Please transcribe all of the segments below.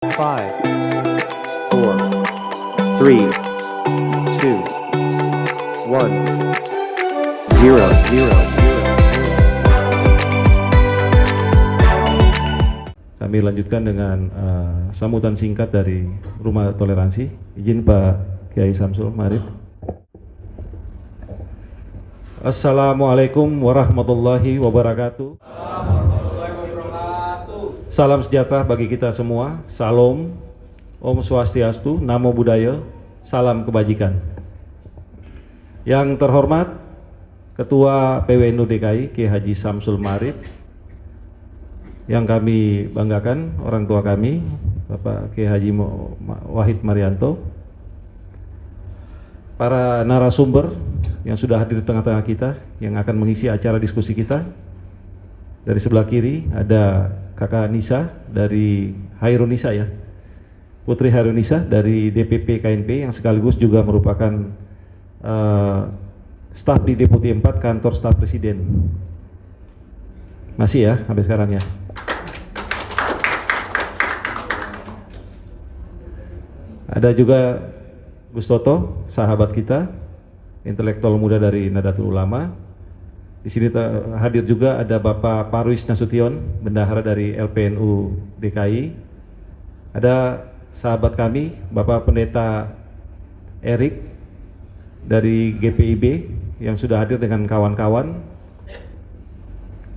5, 4, 3, 2, 1, 0, 0, 0. Kami lanjutkan dengan sambutan singkat dari Rumah Toleransi. Izin Pak Kiai Samsul, mari. Assalamualaikum warahmatullahi wabarakatuh. Salam sejahtera bagi kita semua. Salam, Om Swastiastu, Namo Buddhaya, salam kebajikan. Yang terhormat Ketua PWNU DKI Kiai Haji Samsul Ma'arif, yang kami banggakan orang tua kami Bapak Kiai Haji Wahid Marianto, para narasumber yang sudah hadir di tengah-tengah kita yang akan mengisi acara diskusi kita. Dari sebelah kiri ada Kakak Nisa dari Hairunisa, ya, Putri Hairunisa dari DPP KNP yang sekaligus juga merupakan staf di Deputi 4 Kantor Staf Presiden. Masih ya sampai sekarang ya. Ada juga Gus Toto, sahabat kita, intelektual muda dari Nahdlatul Ulama. Di sini hadir juga ada Bapak Parwis Nasution, bendahara dari LPNU DKI. Ada sahabat kami, Bapak Pendeta Erik dari GPIB yang sudah hadir dengan kawan-kawan.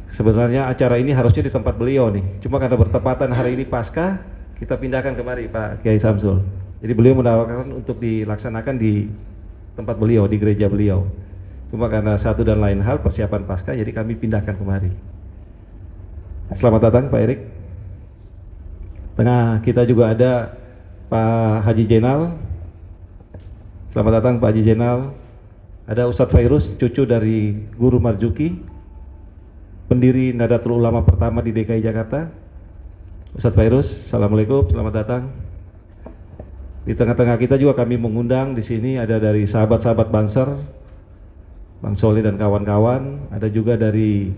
Sebenarnya acara ini harusnya di tempat beliau nih, cuma karena bertepatan hari ini Paskah, kita pindahkan kemari Pak Kiai Samsul. Jadi beliau menawarkan untuk dilaksanakan di tempat beliau, di gereja beliau. Cuma karena satu dan lain hal persiapan Paskah, jadi kami pindahkan kemari. Selamat datang Pak Erik. Tengah kita juga ada Pak Haji Jenal. Selamat datang Pak Haji Jenal. Ada Ustadz Fairuz, cucu dari Guru Marzuki, pendiri Nahdlatul Ulama pertama di DKI Jakarta. Ustadz Fairuz, assalamualaikum, selamat datang. Di tengah-tengah kita juga kami mengundang di sini ada dari sahabat-sahabat Banser, Bang Soleh dan kawan-kawan, ada juga dari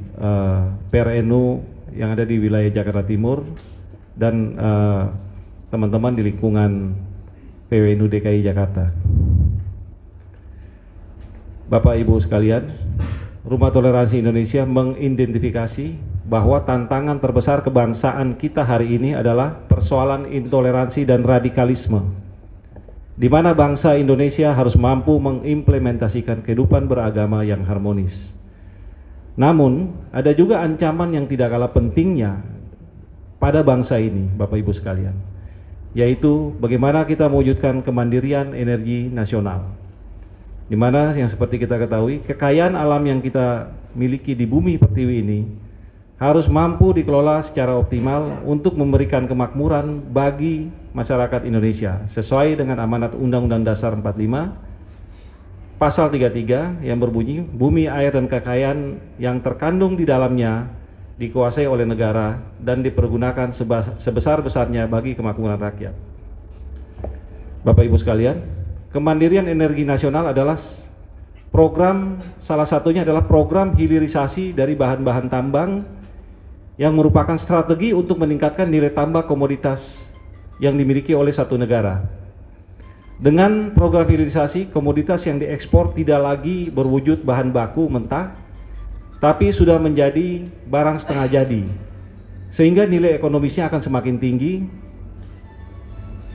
PRNU yang ada di wilayah Jakarta Timur dan teman-teman di lingkungan PWNU DKI Jakarta. Bapak Ibu sekalian, Rumah Toleransi Indonesia mengidentifikasi bahwa tantangan terbesar kebangsaan kita hari ini adalah persoalan intoleransi dan radikalisme, di mana bangsa Indonesia harus mampu mengimplementasikan kehidupan beragama yang harmonis. Namun, ada juga ancaman yang tidak kalah pentingnya pada bangsa ini, Bapak Ibu sekalian, yaitu bagaimana kita mewujudkan kemandirian energi nasional, di mana yang seperti kita ketahui, kekayaan alam yang kita miliki di bumi pertiwi ini harus mampu dikelola secara optimal untuk memberikan kemakmuran bagi masyarakat Indonesia sesuai dengan amanat Undang-Undang Dasar 45 Pasal 33 yang berbunyi bumi, air, dan kekayaan yang terkandung di dalamnya dikuasai oleh negara dan dipergunakan sebesar-besarnya bagi kemakmuran rakyat. Bapak Ibu sekalian, kemandirian energi nasional adalah program, salah satunya adalah program hilirisasi dari bahan-bahan tambang yang merupakan strategi untuk meningkatkan nilai tambah komoditas yang dimiliki oleh satu negara. Dengan program hilirisasi, komoditas yang diekspor tidak lagi berwujud bahan baku mentah, tapi sudah menjadi barang setengah jadi, sehingga nilai ekonomisnya akan semakin tinggi.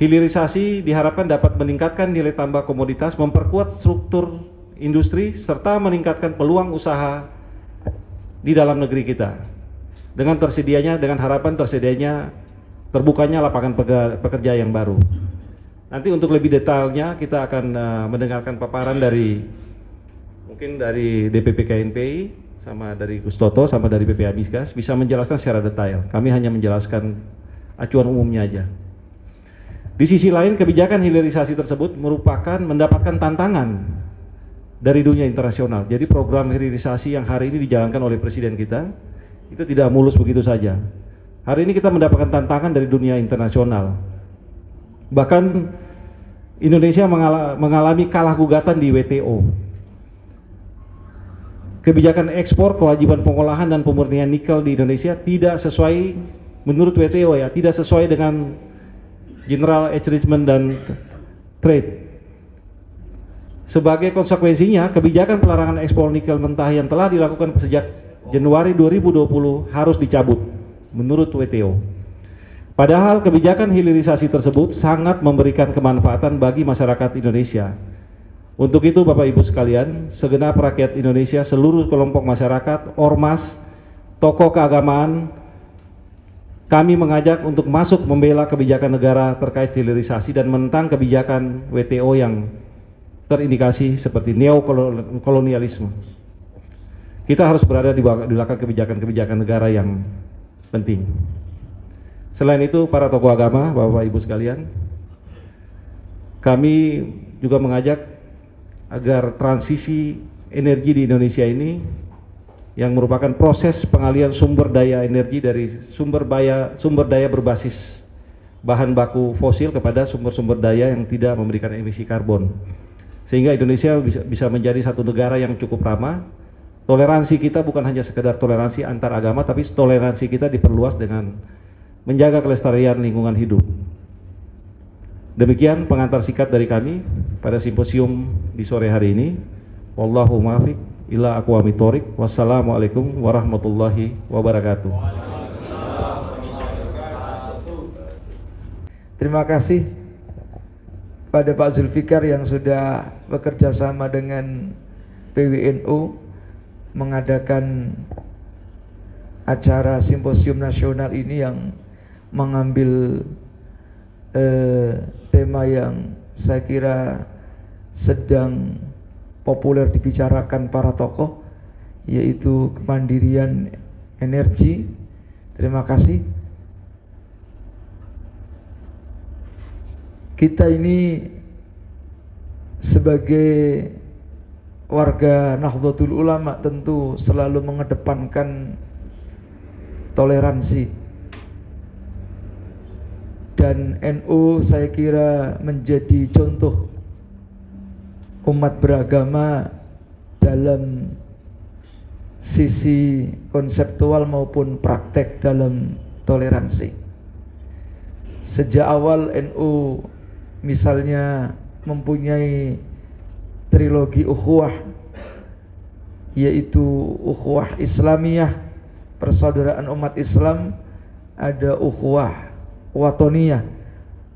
Hilirisasi diharapkan dapat meningkatkan nilai tambah komoditas, memperkuat struktur industri, serta meningkatkan peluang usaha di dalam negeri kita. Dengan harapan tersedianya terbukanya lapangan pekerja yang baru. Nanti untuk lebih detailnya kita akan mendengarkan paparan dari mungkin dari DPP KNPI sama dari Gus Toto sama dari PP Amiskas bisa menjelaskan secara detail. Kami hanya menjelaskan acuan umumnya aja. Di sisi lain, kebijakan hilirisasi tersebut mendapatkan tantangan dari dunia internasional. Jadi program hilirisasi yang hari ini dijalankan oleh Presiden kita itu tidak mulus begitu saja. Hari ini kita mendapatkan tantangan dari dunia internasional. Bahkan Indonesia mengalami kalah gugatan di WTO. Kebijakan ekspor, kewajiban pengolahan dan pemurnian nikel di Indonesia tidak sesuai menurut WTO, ya, tidak sesuai dengan General Enrichment dan Trade. Sebagai konsekuensinya, kebijakan pelarangan ekspor nikel mentah yang telah dilakukan sejak Januari 2020 harus dicabut menurut WTO. Padahal kebijakan hilirisasi tersebut sangat memberikan kemanfaatan bagi masyarakat Indonesia. Untuk itu Bapak Ibu sekalian, segenap rakyat Indonesia, seluruh kelompok masyarakat, ormas, tokoh keagamaan, kami mengajak untuk masuk membela kebijakan negara terkait hilirisasi dan menentang kebijakan WTO yang terindikasi seperti neokolonialisme. Kita harus berada di belakang kebijakan-kebijakan negara yang penting. Selain itu, para tokoh agama, Bapak Ibu sekalian, kami juga mengajak agar transisi energi di Indonesia ini yang merupakan proses pengalihan sumber daya energi dari sumber daya berbasis bahan baku fosil kepada sumber-sumber daya yang tidak memberikan emisi karbon, sehingga Indonesia bisa menjadi satu negara yang cukup ramah. Toleransi kita bukan hanya sekedar toleransi antar agama, tapi toleransi kita diperluas dengan menjaga kelestarian lingkungan hidup. Demikian pengantar singkat dari kami pada simposium di sore hari ini. Wallahu muwaffiq ila aqwamit thoriq. Wassalamualaikum warahmatullahi wabarakatuh. Terima kasih pada Pak Zulfikar yang sudah bekerja sama dengan PWNU mengadakan acara simposium nasional ini yang mengambil tema yang saya kira sedang populer dibicarakan para tokoh, yaitu kemandirian energi. Terima kasih. Kita ini sebagai warga Nahdlatul Ulama tentu selalu mengedepankan toleransi, dan NU saya kira menjadi contoh umat beragama dalam sisi konseptual maupun praktek dalam toleransi. Sejak awal NU misalnya mempunyai trilogi ukhuwah, yaitu ukhuwah Islamiyah, persaudaraan umat Islam, ada ukhuwah watoniyah,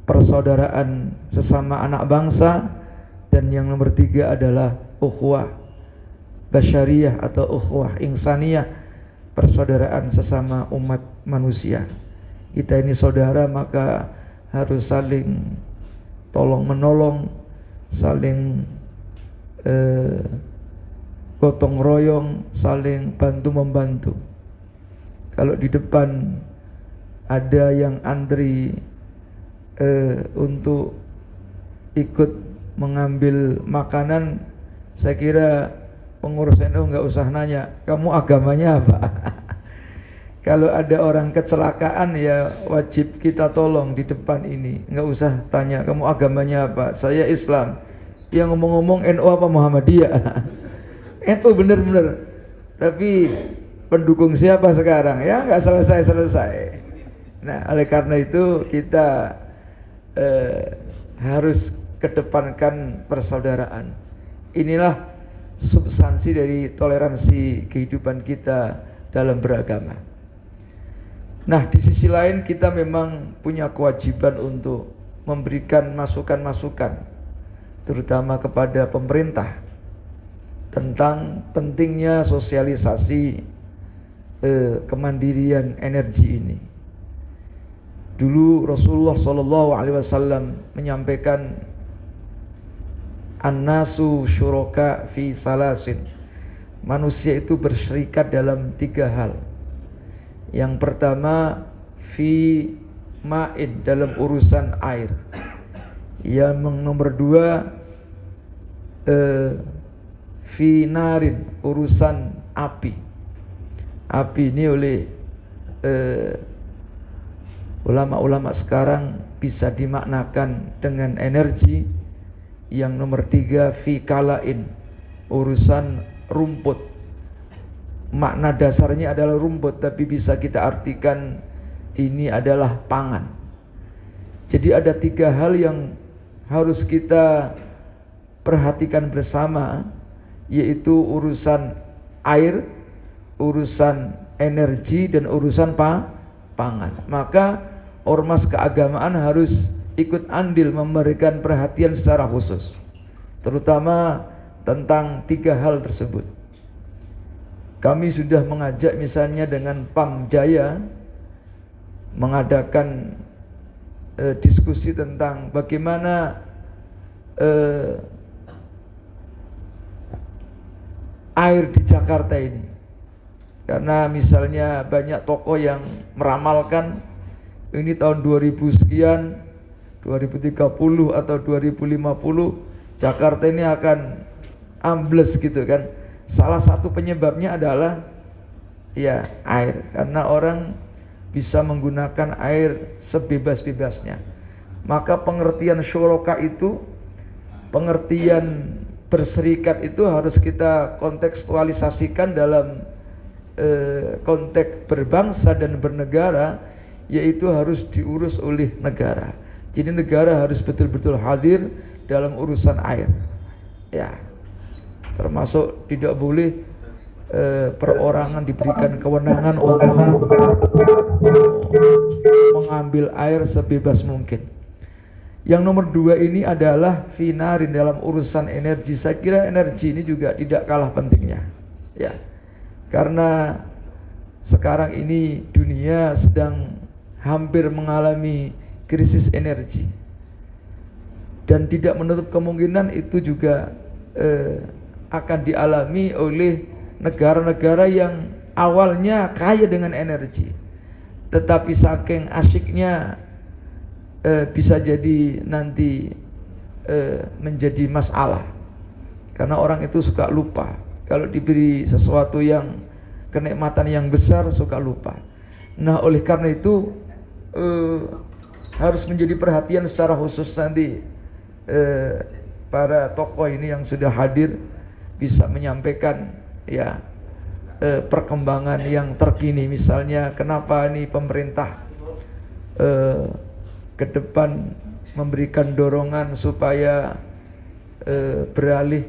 persaudaraan sesama anak bangsa, dan yang nomor 3 adalah ukhuwah basyariyah atau ukhuwah insaniyah, persaudaraan sesama umat manusia. Kita ini saudara, maka harus saling tolong menolong, saling gotong royong, saling bantu membantu. Kalau di depan ada yang antri untuk ikut mengambil makanan, saya kira pengurus NU nggak usah nanya, kamu agamanya apa? Kalau ada orang kecelakaan ya wajib kita tolong di depan ini, nggak usah tanya kamu agamanya apa, saya Islam. Yang ngomong-ngomong NU apa Muhammadiyah? NU bener-bener, tapi pendukung siapa sekarang? Ya nggak selesai-selesai. Nah, oleh karena itu kita harus kedepankan persaudaraan. Inilah substansi dari toleransi kehidupan kita dalam beragama. Nah, di sisi lain kita memang punya kewajiban untuk memberikan masukan-masukan, terutama kepada pemerintah, tentang pentingnya sosialisasi kemandirian energi ini. Dulu Rasulullah SAW menyampaikan an-nasu syuraka fi salasin, manusia itu berserikat dalam 3 hal. Yang pertama fi ma'in, dalam urusan air. Yang nomor 2 fi narin, urusan api. Api ini oleh ulama-ulama sekarang bisa dimaknakan dengan energi. Yang nomor 3 fi kalain, urusan rumput. Makna dasarnya adalah rumput, tapi bisa kita artikan ini adalah pangan. Jadi ada 3 hal yang harus kita perhatikan bersama, yaitu urusan air, urusan energi, dan urusan pangan. Maka ormas keagamaan harus ikut andil memberikan perhatian secara khusus, terutama tentang 3 hal tersebut. Kami sudah mengajak misalnya dengan Pam Jaya mengadakan diskusi tentang bagaimana air di Jakarta ini. Karena misalnya banyak tokoh yang meramalkan ini tahun 2000 sekian, 2030 atau 2050 Jakarta ini akan ambles gitu kan. Salah satu penyebabnya adalah ya air, karena orang bisa menggunakan air sebebas-bebasnya. Maka pengertian syuraka itu, pengertian berserikat itu harus kita kontekstualisasikan dalam konteks berbangsa dan bernegara, yaitu harus diurus oleh negara. Jadi negara harus betul-betul hadir dalam urusan air, ya, termasuk tidak boleh perorangan diberikan kewenangan untuk mengambil air sebebas mungkin. Yang nomor 2 ini adalah finarin dalam urusan energi. Saya kira energi ini juga tidak kalah pentingnya, ya, karena sekarang ini dunia sedang hampir mengalami krisis energi, dan tidak menutup kemungkinan itu juga akan dialami oleh negara-negara yang awalnya kaya dengan energi, tetapi saking asyiknya bisa jadi nanti menjadi masalah, karena orang itu suka lupa. Kalau diberi sesuatu yang kenikmatan yang besar suka lupa. Nah, oleh karena itu harus menjadi perhatian secara khusus nanti para tokoh ini yang sudah hadir bisa menyampaikan ya perkembangan yang terkini. Misalnya kenapa ini pemerintah ke depan memberikan dorongan supaya beralih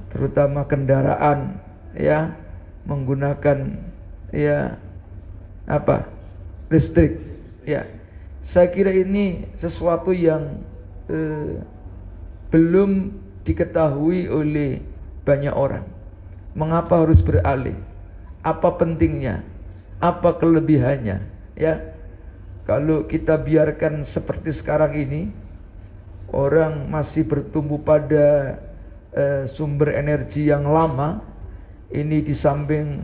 terutama kendaraan ya menggunakan ya listrik, ya. Saya kira ini sesuatu yang belum diketahui oleh banyak orang. Mengapa harus beralih? Apa pentingnya? Apa kelebihannya? Ya, kalau kita biarkan seperti sekarang ini, orang masih bertumbuh pada sumber energi yang lama. Ini di samping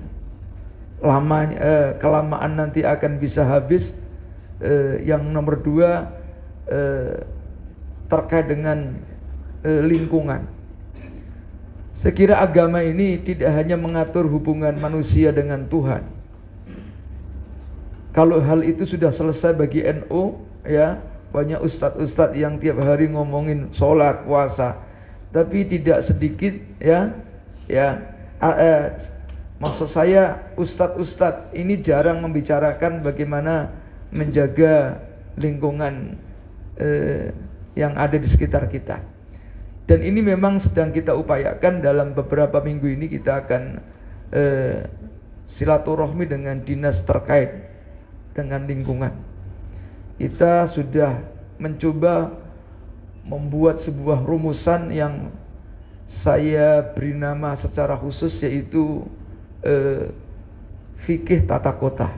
kelamaan nanti akan bisa habis. Yang nomor 2 terkait dengan lingkungan. Saya kira agama ini tidak hanya mengatur hubungan manusia dengan Tuhan. Kalau hal itu sudah selesai bagi NU, ya, banyak ustadz-ustadz yang tiap hari ngomongin sholat, puasa, tapi tidak sedikit maksud saya ustadz-ustadz ini jarang membicarakan bagaimana menjaga lingkungan yang ada di sekitar kita. Dan ini memang sedang kita upayakan. Dalam beberapa minggu ini kita akan silaturahmi dengan dinas terkait dengan lingkungan. Kita sudah mencoba membuat sebuah rumusan yang saya beri nama secara khusus, yaitu fikih tata kota.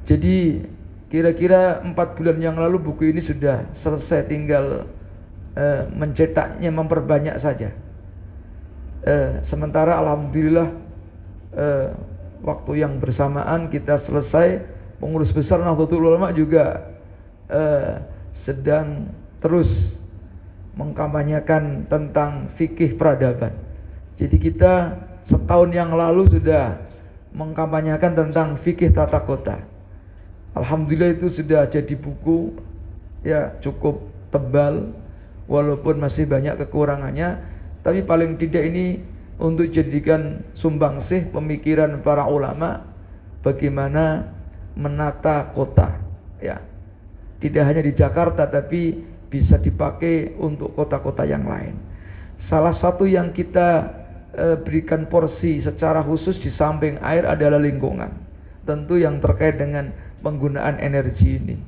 Jadi kira-kira 4 bulan yang lalu buku ini sudah selesai, tinggal mencetaknya, memperbanyak saja. Sementara alhamdulillah waktu yang bersamaan kita selesai, pengurus besar Nahdlatul Ulama juga sedang terus mengkampanyekan tentang fikih peradaban. Jadi kita setahun yang lalu sudah mengkampanyekan tentang fikih tata kota. Alhamdulillah itu sudah jadi buku, ya, cukup tebal, walaupun masih banyak kekurangannya, tapi paling tidak ini untuk jadikan sumbangsih pemikiran para ulama bagaimana menata kota, ya. tidak hanya di Jakarta tapi bisa dipakai untuk kota-kota yang lain. Salah satu yang kita berikan porsi secara khusus di samping air adalah lingkungan, tentu yang terkait dengan penggunaan energi ini.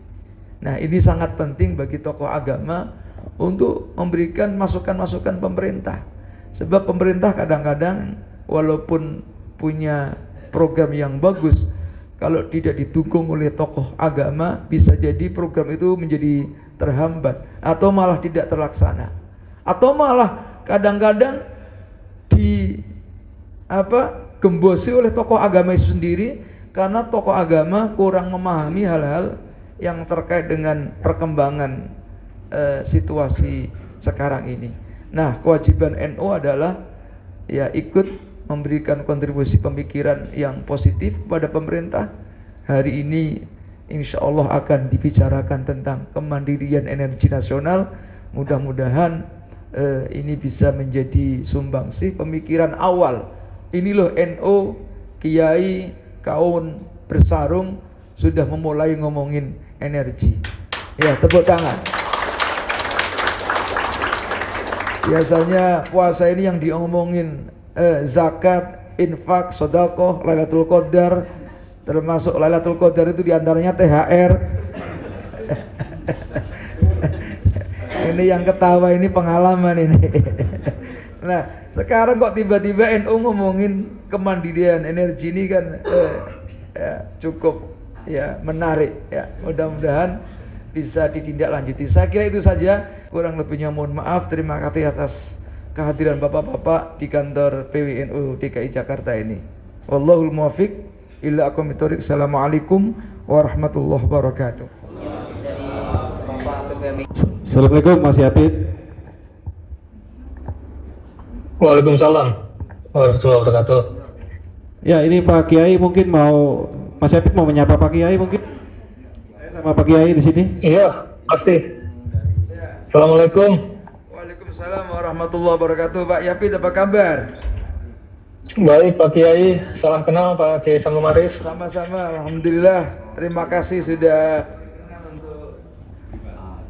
Nah, ini sangat penting bagi tokoh agama untuk memberikan masukan-masukan pemerintah, sebab pemerintah kadang-kadang walaupun punya program yang bagus, kalau tidak didukung oleh tokoh agama bisa jadi program itu menjadi terhambat atau malah tidak terlaksana, atau malah kadang-kadang gembosi oleh tokoh agama itu sendiri karena tokoh agama kurang memahami hal-hal yang terkait dengan perkembangan situasi sekarang ini. Nah, kewajiban NU adalah ya ikut memberikan kontribusi pemikiran yang positif kepada pemerintah. Hari ini insya Allah akan dibicarakan tentang kemandirian energi nasional. Mudah-mudahan ini bisa menjadi sumbangsih pemikiran awal. Ini loh NU, kiai, kaum bersarung sudah memulai ngomongin energi. Ya, tepuk tangan. Biasanya puasa ini yang diomongin zakat, infak, sedekah, Lailatul Qadar, termasuk Lailatul Qadar itu diantaranya THR. Ini yang ketawa ini pengalaman ini. Nah, sekarang kok tiba-tiba NU ngomongin kemandirian energi ini kan ya, cukup ya menarik ya. Mudah-mudahan bisa ditindaklanjuti. Saya kira itu saja, kurang lebihnya mohon maaf. Terima kasih atas kehadiran Bapak-bapak di kantor PWNU DKI Jakarta ini. Wallahul muwaffiq ila aqwamit thoriq. Assalamualaikum warahmatullahi wabarakatuh. Assalamualaikum Mas Yapit. Waalaikumsalam warahmatullahi wabarakatuh. Ya, ini Pak Kiai mungkin mau, Mas Yapit mau menyapa Pak Kiai mungkin? Saya sama Pak Kiai di sini. Iya, pasti. Assalamualaikum. Waalaikumsalam warahmatullahi wabarakatuh. Pak Yapit, apa kabar? Baik Pak Kiai, salam kenal Pak Kiai Sanggu Marif. Sama-sama, alhamdulillah. Terima kasih sudah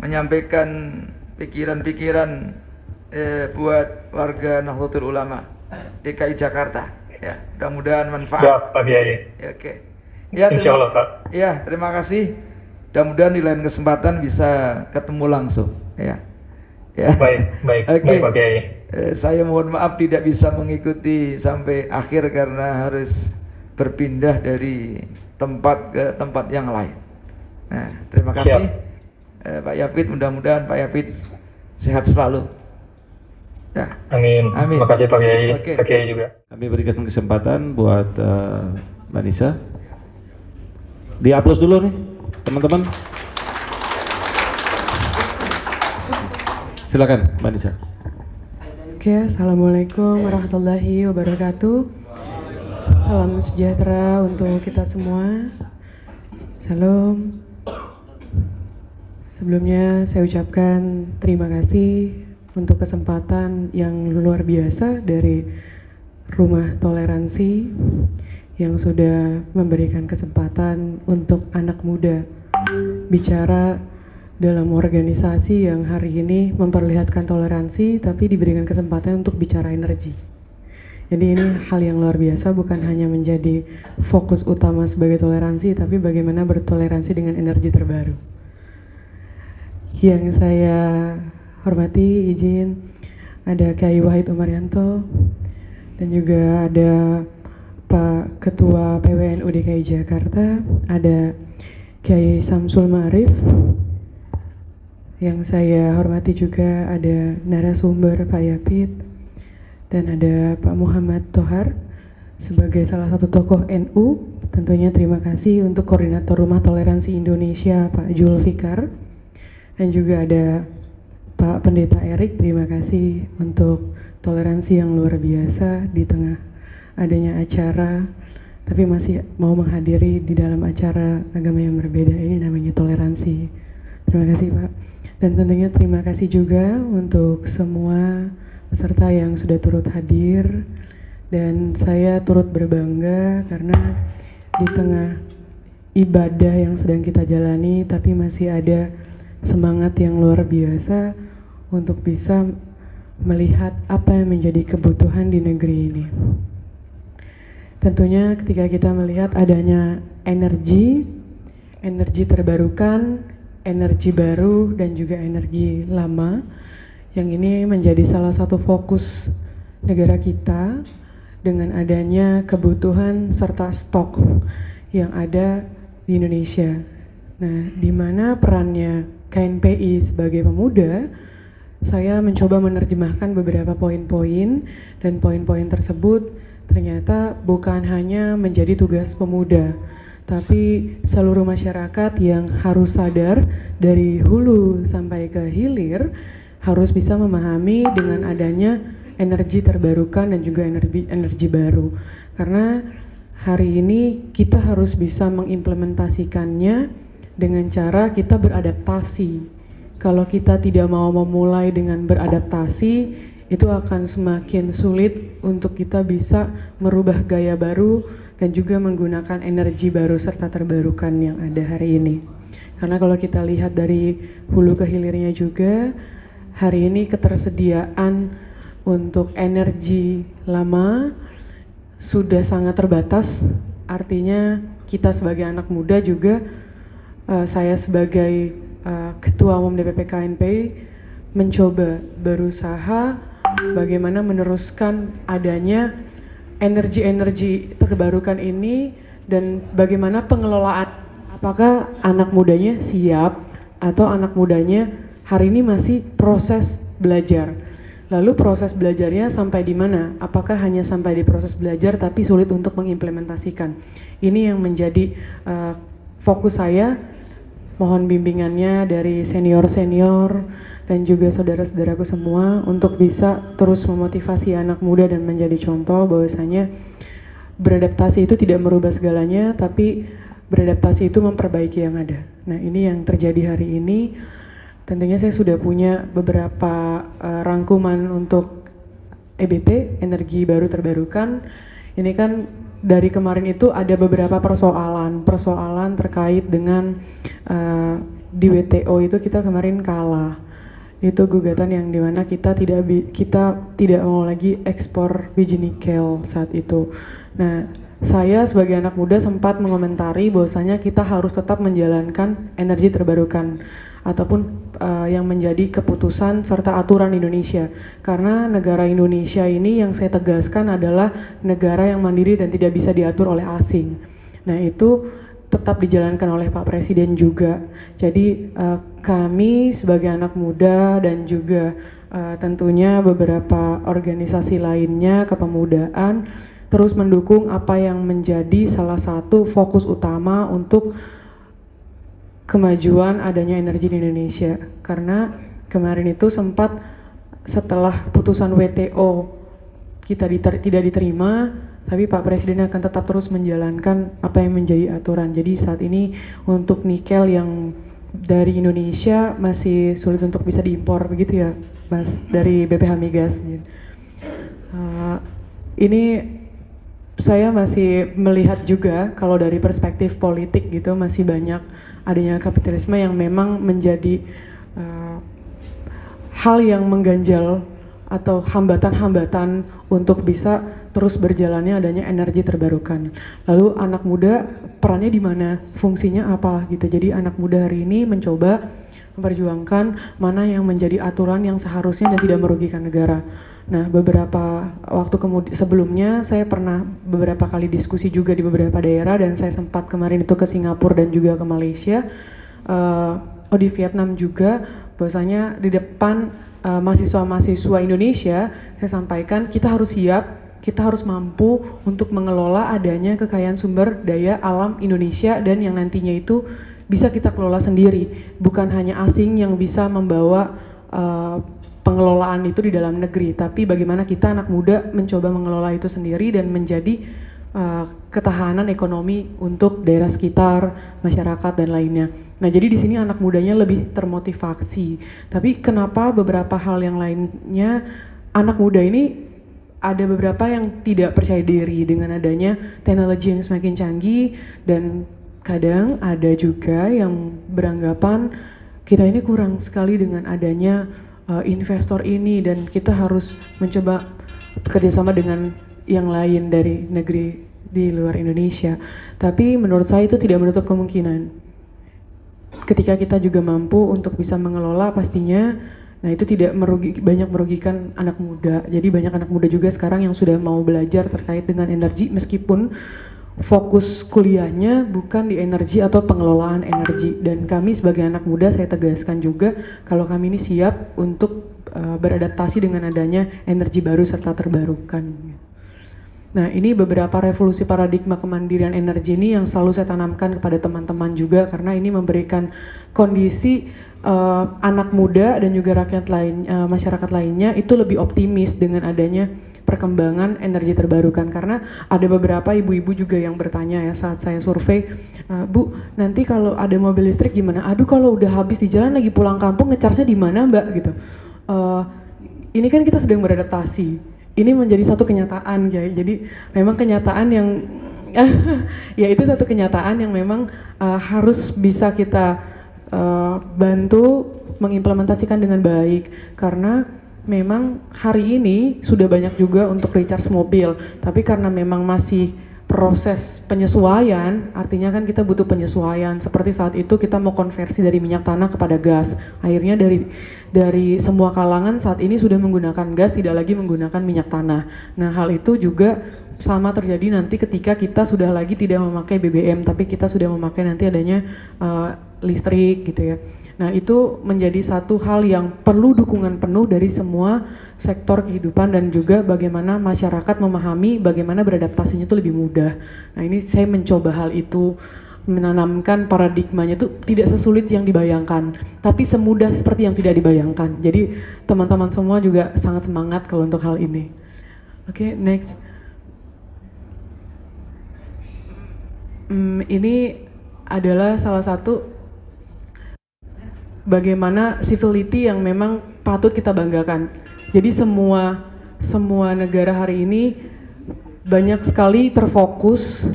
menyampaikan pikiran-pikiran buat warga Nahdlatul Ulama DKI Jakarta. Ya, mudah-mudahan manfaat. Ya Pak Kiai. Ya, oke. Ya, Insya Allah Pak. Ya, terima kasih. Mudah-mudahan di lain kesempatan bisa ketemu langsung. Ya. Ya. Baik, Oke. baik Pak Kiai. Saya mohon maaf tidak bisa mengikuti sampai akhir karena harus berpindah dari tempat ke tempat yang lain. Nah, terima kasih. Pak Yapit, mudah-mudahan Pak Yapit sehat selalu. Ya. Amin. Amin. Terima kasih Pak Kiai. Oke. Pak Kiai juga. Kami berikan kesempatan buat Mbak Nisa. Di-upload dulu nih, teman-teman. Silakan Mbak Nisa. Oke, assalamualaikum warahmatullahi wabarakatuh. Salam sejahtera untuk kita semua. Salam. Sebelumnya saya ucapkan terima kasih untuk kesempatan yang luar biasa dari Rumah Toleransi yang sudah memberikan kesempatan untuk anak muda bicara dalam organisasi yang hari ini memperlihatkan toleransi tapi diberikan kesempatan untuk bicara energi. Jadi ini hal yang luar biasa, bukan hanya menjadi fokus utama sebagai toleransi tapi bagaimana bertoleransi dengan energi terbaru. Yang saya hormati, izin ada Kiai Wahid Umaryanto dan juga ada Pak Ketua PWNU DKI Jakarta, ada Kiai Samsul Ma'arif. Yang saya hormati juga ada narasumber Pak Yapit dan ada Pak Muhammad Tohar sebagai salah satu tokoh NU. Tentunya terima kasih untuk Koordinator Rumah Toleransi Indonesia Pak Julfikar. Dan juga ada Pak Pendeta Erik, terima kasih untuk toleransi yang luar biasa di tengah adanya acara, tapi masih mau menghadiri di dalam acara agama yang berbeda. Ini namanya toleransi. Terima kasih Pak. Dan tentunya terima kasih juga untuk semua peserta yang sudah turut hadir. Dan saya turut berbangga karena di tengah ibadah yang sedang kita jalani, tapi masih ada semangat yang luar biasa untuk bisa melihat apa yang menjadi kebutuhan di negeri ini. Tentunya ketika kita melihat adanya energi terbarukan, energi baru, dan juga energi lama, yang ini menjadi salah satu fokus negara kita dengan adanya kebutuhan serta stok yang ada di Indonesia. Nah, di mana perannya KNPI sebagai pemuda, saya mencoba menerjemahkan beberapa poin-poin, dan poin-poin tersebut ternyata bukan hanya menjadi tugas pemuda, tapi seluruh masyarakat yang harus sadar dari hulu sampai ke hilir harus bisa memahami dengan adanya energi terbarukan dan juga energi baru. Karena hari ini kita harus bisa mengimplementasikannya dengan cara kita beradaptasi. Kalau kita tidak mau memulai dengan beradaptasi, itu akan semakin sulit untuk kita bisa merubah gaya baru dan juga menggunakan energi baru serta terbarukan yang ada hari ini. Karena kalau kita lihat dari hulu ke hilirnya juga, hari ini ketersediaan untuk energi lama sudah sangat terbatas. Artinya kita sebagai anak muda juga, saya sebagai Ketua Umum DPP KNPI mencoba berusaha bagaimana meneruskan adanya energi-energi terbarukan ini dan bagaimana pengelolaan, apakah anak mudanya siap atau anak mudanya hari ini masih proses belajar. Lalu proses belajarnya sampai di mana? Apakah hanya sampai di proses belajar tapi sulit untuk mengimplementasikan? Ini yang menjadi fokus saya. Mohon bimbingannya dari senior-senior dan juga saudara-saudaraku semua untuk bisa terus memotivasi anak muda dan menjadi contoh bahwasanya beradaptasi itu tidak merubah segalanya, tapi beradaptasi itu memperbaiki yang ada. Nah, ini yang terjadi hari ini. Tentunya saya sudah punya beberapa rangkuman untuk EBT, energi baru terbarukan. Ini kan dari kemarin itu ada beberapa persoalan terkait dengan di WTO itu kita kemarin kalah. Itu gugatan yang dimana kita tidak mau lagi ekspor biji nikel saat itu. Nah, saya sebagai anak muda sempat mengomentari bahwasanya kita harus tetap menjalankan energi terbarukan ataupun yang menjadi keputusan serta aturan Indonesia, karena negara Indonesia ini yang saya tegaskan adalah negara yang mandiri dan tidak bisa diatur oleh asing. Nah, itu tetap dijalankan oleh Pak Presiden juga. Jadi kami sebagai anak muda dan juga tentunya beberapa organisasi lainnya kepemudaan terus mendukung apa yang menjadi salah satu fokus utama untuk kemajuan adanya energi di Indonesia. Karena kemarin itu sempat setelah putusan WTO kita tidak diterima, tapi Pak Presiden akan tetap terus menjalankan apa yang menjadi aturan. Jadi saat ini untuk nikel yang dari Indonesia masih sulit untuk bisa diimpor, begitu ya Mas, dari BPH Migas. Ini saya masih melihat juga kalau dari perspektif politik gitu masih banyak adanya kapitalisme yang memang menjadi hal yang mengganjal atau hambatan-hambatan untuk bisa terus berjalannya adanya energi terbarukan. Lalu anak muda perannya di mana, fungsinya apa gitu. Jadi anak muda hari ini mencoba memperjuangkan mana yang menjadi aturan yang seharusnya dan tidak merugikan negara. Nah, beberapa waktu sebelumnya saya pernah beberapa kali diskusi juga di beberapa daerah, dan saya sempat kemarin itu ke Singapura dan juga ke Malaysia, di Vietnam juga, bahwasanya di depan mahasiswa-mahasiswa Indonesia saya sampaikan kita harus siap, kita harus mampu untuk mengelola adanya kekayaan sumber daya alam Indonesia dan yang nantinya itu bisa kita kelola sendiri, bukan hanya asing yang bisa membawa pengelolaan itu di dalam negeri, tapi bagaimana kita anak muda mencoba mengelola itu sendiri dan menjadi ketahanan ekonomi untuk daerah sekitar, masyarakat dan lainnya. Nah, jadi di sini anak mudanya lebih termotivasi. Tapi kenapa beberapa hal yang lainnya anak muda ini ada beberapa yang tidak percaya diri dengan adanya teknologi yang semakin canggih dan kadang ada juga yang beranggapan kita ini kurang sekali dengan adanya investor ini dan kita harus mencoba kerjasama dengan yang lain dari negeri di luar Indonesia. Tapi menurut saya itu tidak menutup kemungkinan. Ketika kita juga mampu untuk bisa mengelola pastinya, nah itu tidak banyak merugikan anak muda. Jadi banyak anak muda juga sekarang yang sudah mau belajar terkait dengan energi meskipun fokus kuliahnya bukan di energi atau pengelolaan energi. Dan kami sebagai anak muda saya tegaskan juga kalau kami ini siap untuk beradaptasi dengan adanya energi baru serta terbarukan. Nah, ini beberapa revolusi paradigma kemandirian energi ini yang selalu saya tanamkan kepada teman-teman juga karena ini memberikan kondisi anak muda dan juga rakyat lain, masyarakat lainnya itu lebih optimis dengan adanya perkembangan energi terbarukan karena ada beberapa ibu-ibu juga yang bertanya ya saat saya survei, Bu, nanti kalau ada mobil listrik gimana? Aduh, kalau udah habis di jalan lagi pulang kampung ngecharge di mana, Mbak gitu. Ini kan kita sedang beradaptasi. Ini menjadi satu kenyataan ya. Jadi memang kenyataan yang ya itu satu kenyataan yang memang harus bisa kita bantu mengimplementasikan dengan baik karena memang hari ini sudah banyak juga untuk recharge mobil, tapi karena memang masih proses penyesuaian, artinya kan kita butuh penyesuaian. Seperti saat itu kita mau konversi dari minyak tanah kepada gas. Akhirnya dari semua kalangan saat ini sudah menggunakan gas, tidak lagi menggunakan minyak tanah. Nah, hal itu juga sama terjadi nanti ketika kita sudah lagi tidak memakai BBM, tapi kita sudah memakai nanti adanya listrik gitu ya. Nah, itu menjadi satu hal yang perlu dukungan penuh dari semua sektor kehidupan dan juga bagaimana masyarakat memahami bagaimana beradaptasinya itu lebih mudah. Nah, ini saya mencoba hal itu, menanamkan paradigmanya itu tidak sesulit yang dibayangkan, tapi semudah seperti yang tidak dibayangkan. Jadi teman-teman semua juga sangat semangat kalau untuk hal ini. Oke, next. Ini adalah salah satu bagaimana civility yang memang patut kita banggakan. Jadi semua negara hari ini banyak sekali terfokus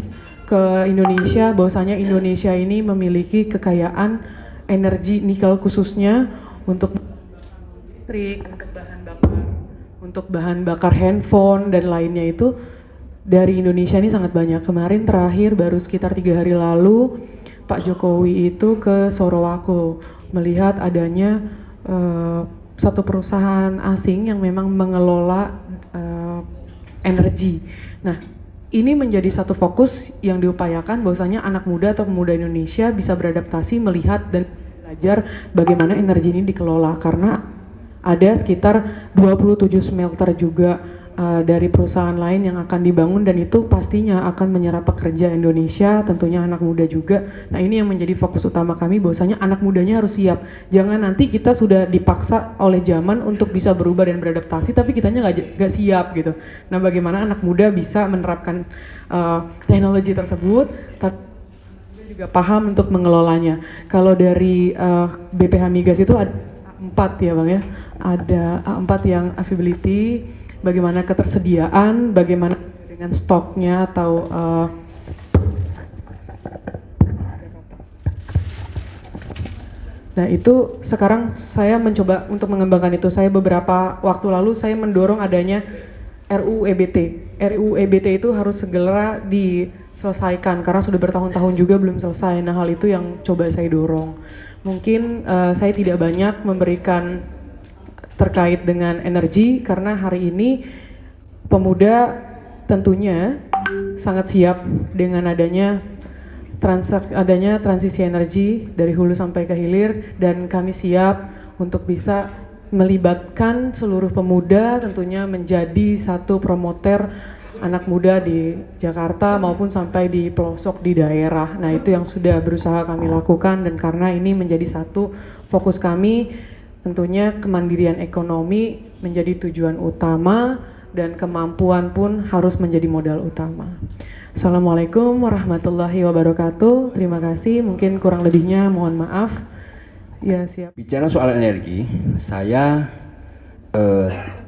ke Indonesia, bahwasanya Indonesia ini memiliki kekayaan energi nikel khususnya untuk listrik, untuk bahan bakar handphone dan lainnya itu dari Indonesia ini sangat banyak. Kemarin terakhir baru sekitar 3 hari lalu Pak Jokowi itu ke Sorowako melihat adanya satu perusahaan asing yang memang mengelola energi. Nah, ini menjadi satu fokus yang diupayakan bahwasanya anak muda atau pemuda Indonesia bisa beradaptasi melihat dan belajar bagaimana energi ini dikelola karena ada sekitar 27 smelter juga dari perusahaan lain yang akan dibangun dan itu pastinya akan menyerap pekerja Indonesia, tentunya anak muda juga. Nah, ini yang menjadi fokus utama kami bahwasanya anak mudanya harus siap. Jangan nanti kita sudah dipaksa oleh zaman untuk bisa berubah dan beradaptasi tapi kitanya nggak siap gitu. Nah, bagaimana anak muda bisa menerapkan teknologi tersebut tapi juga paham untuk mengelolanya. Kalau dari BPH Migas itu ada 4 ya Bang ya. Ada 4 yang availability, bagaimana ketersediaan, bagaimana dengan stoknya atau nah itu sekarang saya mencoba untuk mengembangkan itu. Saya beberapa waktu lalu saya mendorong adanya RUU EBT. RUU EBT itu harus segera diselesaikan karena sudah bertahun-tahun juga belum selesai. Nah, hal itu yang coba saya dorong. Mungkin saya tidak banyak memberikan terkait dengan energi karena hari ini pemuda tentunya sangat siap dengan adanya transisi energi dari hulu sampai ke hilir dan kami siap untuk bisa melibatkan seluruh pemuda tentunya menjadi satu promoter anak muda di Jakarta maupun sampai di pelosok di daerah. Nah, itu yang sudah berusaha kami lakukan dan karena ini menjadi satu fokus kami. Tentunya kemandirian ekonomi menjadi tujuan utama dan kemampuan pun harus menjadi modal utama. Assalamualaikum warahmatullahi wabarakatuh. Terima kasih, mungkin kurang lebihnya mohon maaf. Ya, siap. Bicara soal energi, saya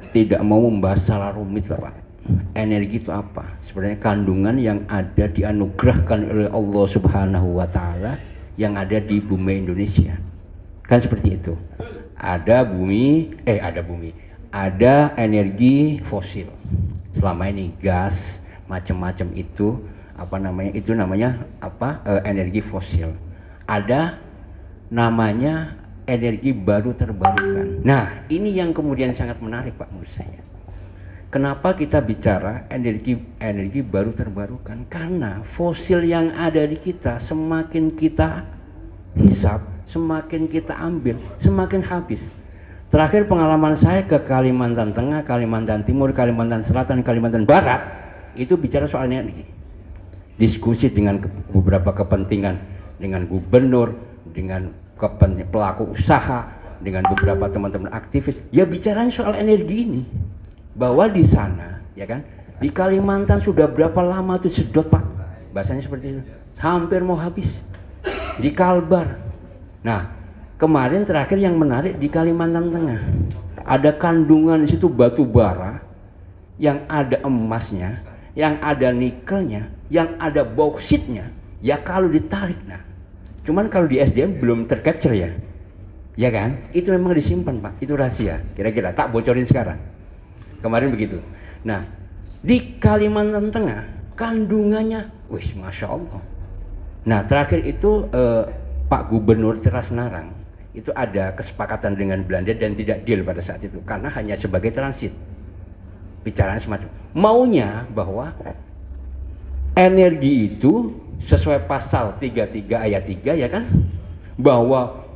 tidak mau membahas secara rumit lah Pak. energi itu apa? Sebenarnya kandungan yang ada dianugerahkan oleh Allah Subhanahu wa taala yang ada di bumi Indonesia. Kan seperti itu. Ada energi fosil. Selama ini gas macam-macam itu namanya energi fosil. Ada namanya energi baru terbarukan. Nah, ini yang kemudian sangat menarik Pak menurut saya. Kenapa kita bicara energi baru terbarukan? Karena fosil yang ada di kita semakin kita hisap, semakin kita ambil, semakin habis. Terakhir pengalaman saya ke Kalimantan Tengah, Kalimantan Timur, Kalimantan Selatan, Kalimantan Barat, itu bicara soal energi. Diskusi dengan beberapa kepentingan, dengan gubernur, dengan pelaku usaha, dengan beberapa teman-teman aktivis, ya bicaranya soal energi ini. Bahwa di sana, ya kan, di Kalimantan sudah berapa lama tuh sedot Pak, bahasanya seperti itu, hampir mau habis. Di Kalbar. Nah, kemarin terakhir yang menarik di Kalimantan Tengah, ada kandungan di situ batu bara, yang ada emasnya, yang ada nikelnya, yang ada bauksit-nya. Ya kalau ditarik, nah, cuman kalau di SDM belum tercapture ya, ya kan? Itu memang disimpan Pak, itu rahasia. Kira-kira tak bocorin sekarang. Kemarin begitu. Nah, di Kalimantan Tengah kandungannya, wih, masya Allah. Nah, terakhir itu Pak Gubernur Terasnarang itu ada kesepakatan dengan Belanda dan tidak deal pada saat itu karena hanya sebagai transit. Bicaranya semacam maunya bahwa energi itu sesuai pasal 33 ayat 3 ya kan, bahwa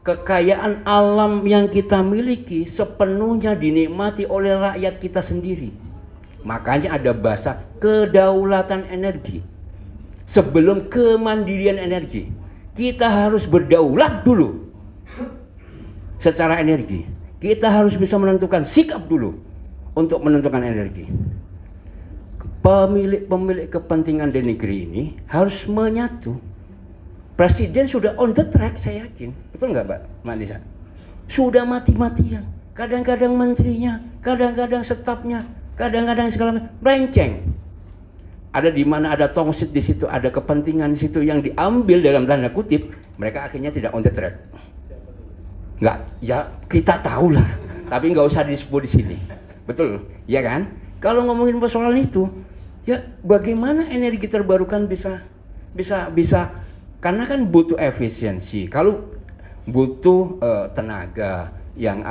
kekayaan alam yang kita miliki sepenuhnya dinikmati oleh rakyat kita sendiri. Makanya ada bahasa kedaulatan energi. Sebelum kemandirian energi, kita harus berdaulat dulu secara energi. Kita harus bisa menentukan sikap dulu untuk menentukan energi. Pemilik kepentingan di negeri ini harus menyatu. Presiden sudah on the track, saya yakin. Betul nggak Mbak Nisa? Sudah mati-matian. Kadang-kadang menterinya, kadang-kadang stafnya, kadang-kadang segala macam melenceng. Ada di mana ada tongsit di situ, ada kepentingan di situ yang diambil dalam tanda kutip, mereka akhirnya tidak on the track. Nggak, ya kita tahu lah, tapi nggak usah disebut di sini. Betul, ya kan? Kalau ngomongin persoalan itu, ya bagaimana energi terbarukan bisa karena kan butuh efisiensi. Kalau butuh tenaga yang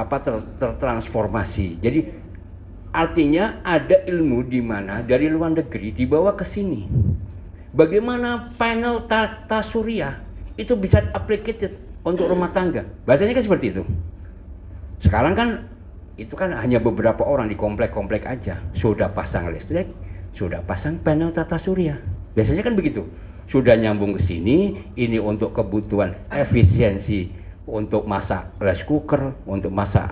tertransformasi. Jadi artinya ada ilmu di mana dari luar negeri dibawa ke sini. Bagaimana panel tata surya itu bisa applicated untuk rumah tangga. Bahasanya kan seperti itu. Sekarang kan itu kan hanya beberapa orang di komplek-komplek aja sudah pasang listrik, sudah pasang panel tata surya. Biasanya kan begitu. Sudah nyambung ke sini, ini untuk kebutuhan efisiensi, untuk masak rice cooker, untuk masak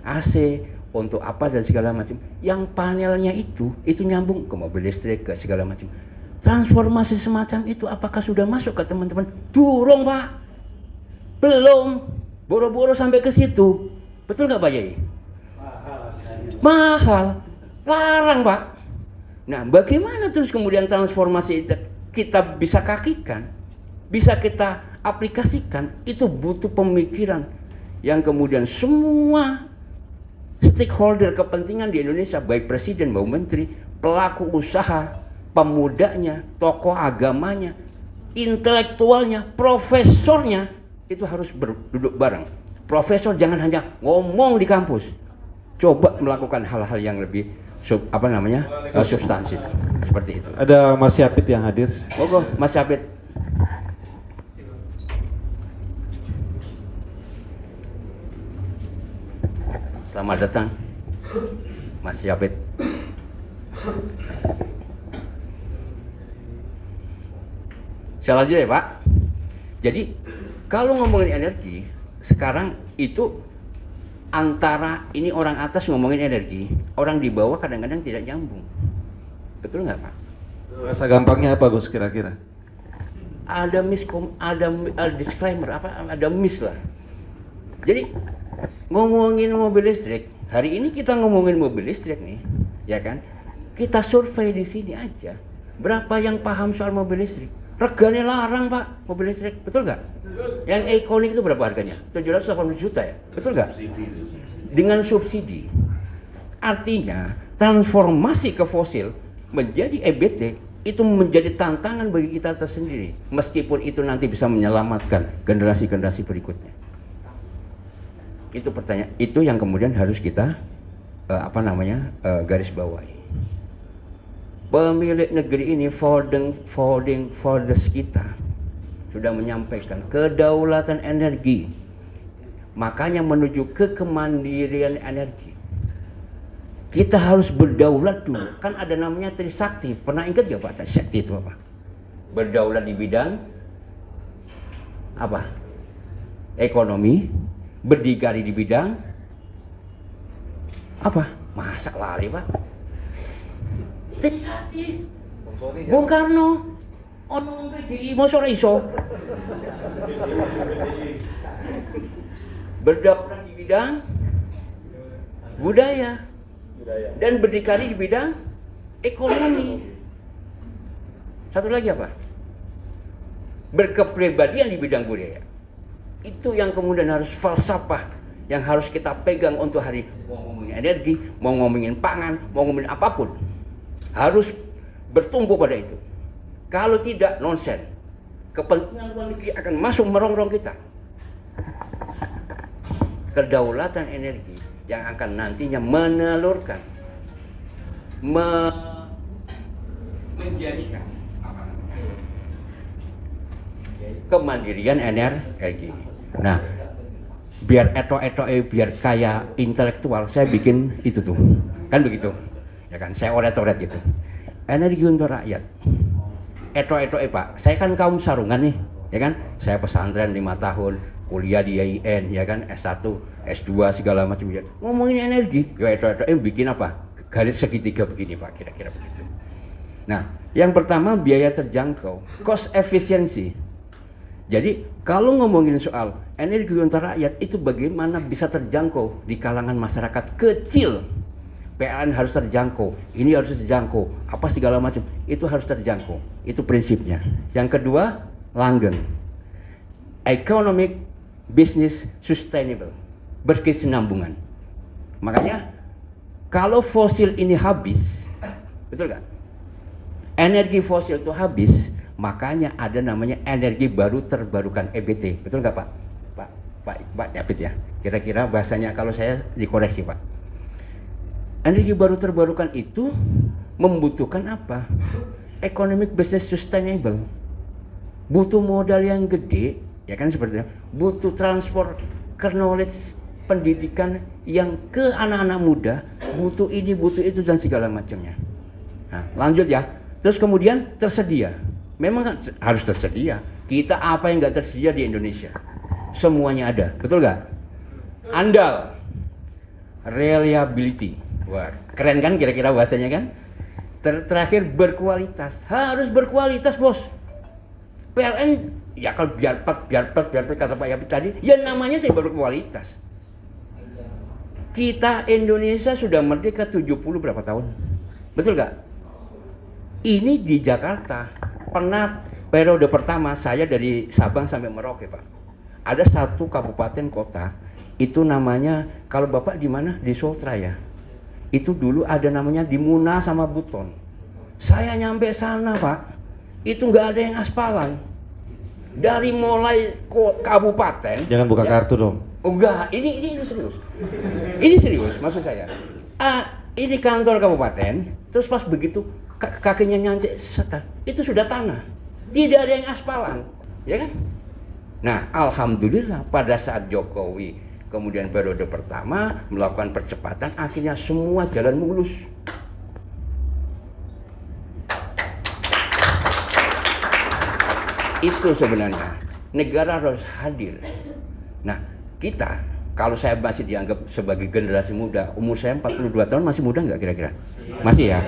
AC, untuk apa dan segala macam. Yang panelnya itu nyambung ke mobil listrik, ke segala macam. Transformasi semacam itu apakah sudah masuk ke teman-teman? Durung Pak, belum. Boro-boro sampai ke situ. Betul nggak Pak Yai? Mahal, larang Pak. Nah, bagaimana terus kemudian transformasi itu kita bisa kakikan, bisa kita aplikasikan? Itu butuh pemikiran yang kemudian semua stakeholder kepentingan di Indonesia, baik presiden, maupun menteri, pelaku usaha, pemudanya, tokoh agamanya, intelektualnya, profesornya, itu harus duduk bareng. Profesor jangan hanya ngomong di kampus, coba melakukan hal-hal yang lebih substansi seperti itu. Ada Mas Syapit yang hadir. Monggo Mas Syapit. Selamat datang Mas Syapit. Saya lanjut ya Pak. Jadi kalau ngomongin energi sekarang itu antara ini orang atas ngomongin energi, orang di bawah kadang-kadang tidak nyambung. Betul nggak Pak? Rasa gampangnya apa Gus kira-kira? Ada disclaimer, ada miss lah. Jadi ngomongin mobil listrik, hari ini kita ngomongin mobil listrik nih, ya kan? Kita survei di sini aja, berapa yang paham soal mobil listrik? Regane larang Pak, mobil listrik, betul nggak? Yang ikonik itu berapa harganya? 780 juta ya, betul nggak? Dengan subsidi. Artinya transformasi ke fosil menjadi EBT itu menjadi tantangan bagi kita tersendiri, meskipun itu nanti bisa menyelamatkan generasi-generasi berikutnya. Itu pertanyaan, itu yang kemudian harus kita garis bawahi. Pemilik negeri ini founding fathers kita sudah menyampaikan kedaulatan energi, makanya menuju ke kemandirian energi. Kita harus berdaulat dulu. Kan ada namanya Trisakti. Pernah ingat gak Pak Trisakti itu apa? Berdaulat di bidang apa? Ekonomi, berdikari di bidang apa? Masa lari Pak? Trisakti, Bung Karno, ono PDI, masa ora iso. Berdaulat di bidang budaya dan berdikari di bidang ekonomi. Satu lagi apa? Berkepribadian di bidang budaya. Itu yang kemudian harus falsafah yang harus kita pegang untuk hari mau ngomongin energi, mau ngomongin pangan, mau ngomongin apapun. Harus bertumbuh pada itu. Kalau tidak, nonsen. Kepentingan luar negeri akan masuk merongrong kita. Kedaulatan energi yang akan nantinya menelurkan, menjadikan kemandirian energi. Nah, biar biar kaya intelektual, saya bikin itu tuh, kan begitu. Ya kan, saya oret-oret gitu. Energi untuk rakyat. Pak, saya kan kaum sarungan nih, ya kan? Saya pesantren 5 tahun, kuliah di IAIN, ya kan? S1, S2 segala macam. Ngomongin energi, ya bikin apa? Garis segitiga begini Pak, kira-kira begitu. Nah, yang pertama biaya terjangkau, cost efficiency. Jadi kalau ngomongin soal energi untuk rakyat itu bagaimana bisa terjangkau di kalangan masyarakat kecil. PLN harus terjangkau, ini harus terjangkau, apa segala macam, itu harus terjangkau. Itu prinsipnya. Yang kedua, langgeng. Economic business sustainable, berkesinambungan. Makanya kalau fosil ini habis, betul kan? Energi fosil itu habis, makanya ada namanya energi baru terbarukan EBT, betul nggak Pak? Pak Yapit ya. Kira-kira bahasanya kalau saya dikoreksi Pak. Energi baru terbarukan itu membutuhkan apa? Economic business sustainable. Butuh modal yang gede, ya kan seperti itu. Butuh transfer knowledge pendidikan yang ke anak-anak muda, butuh ini, butuh itu dan segala macamnya. Nah, lanjut ya. Terus kemudian tersedia. Memang harus tersedia. Kita apa yang nggak tersedia di Indonesia? Semuanya ada, betul nggak? Andal, reliability. Wah, keren kan kira-kira bahasanya kan? Terakhir berkualitas, harus berkualitas bos. PLN ya kalau biar kata Pak Yapit tadi, ya namanya tidak berkualitas. Kita Indonesia sudah merdeka 70 berapa tahun, betul nggak? Ini di Jakarta, pernah periode pertama saya dari Sabang sampai Merauke Pak. Ada satu kabupaten kota, itu namanya, kalau Bapak di mana? Di Sultra ya. Itu dulu ada namanya di Muna sama Buton. Saya nyampe sana Pak, itu nggak ada yang aspalan. Dari mulai kabupaten. Jangan buka ya, kartu dong. Oh enggak, ini serius. Ini serius maksud saya. Ini kantor kabupaten, terus pas begitu kakinya nyancek setan, itu sudah tanah. Tidak ada yang aspalan, ya kan? Nah, alhamdulillah pada saat Jokowi kemudian periode pertama melakukan percepatan, akhirnya semua jalan mulus. Itu sebenarnya negara harus hadir. Nah, kita, kalau saya masih dianggap sebagai generasi muda, umur saya 42 tahun, masih muda nggak kira-kira? Masih ya?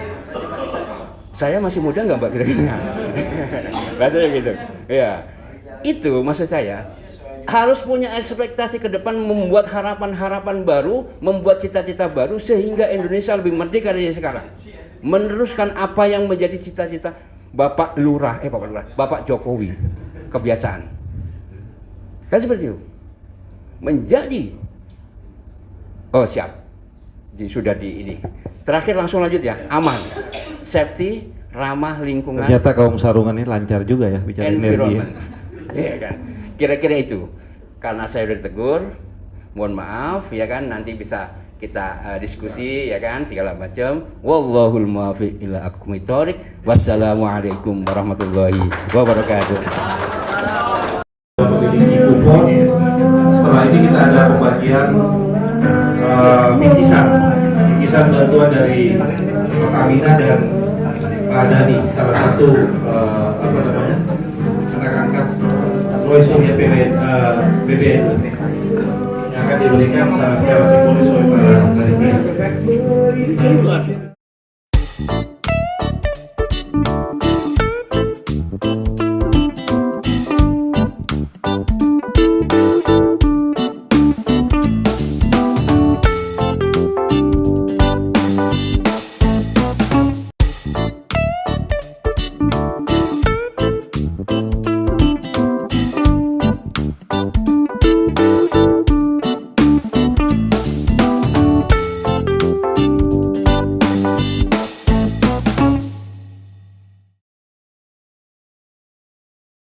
Saya masih muda nggak Mbak kira-kira? Bahasanya gitu. Ya, itu maksud saya. harus punya ekspektasi ke depan, membuat harapan-harapan baru, membuat cita-cita baru sehingga Indonesia lebih merdeka dari sekarang. Meneruskan apa yang menjadi cita-cita Bapak Jokowi, kebiasaan. Kan seperti itu. Menjadi siap. Sudah di ini. Terakhir langsung lanjut ya, aman, safety, ramah lingkungan. Ternyata kaum sarungan ini lancar juga ya bicara energi. Iya kan. Kira-kira itu. Karena saya sudah ditegur, mohon maaf ya kan, nanti bisa kita diskusi ya kan segala macam. Wallahul muwaffiq ila aqwamit thoriq. Wassalamualaikum warahmatullahi wabarakatuh. Setelah ini kita ada pembagian bingkisan bantuan dari Pertamina dan Pak Dhani, salah satu anak angkat Roy Surya BBN yang akan diberikan secara simbolis oleh para panitia.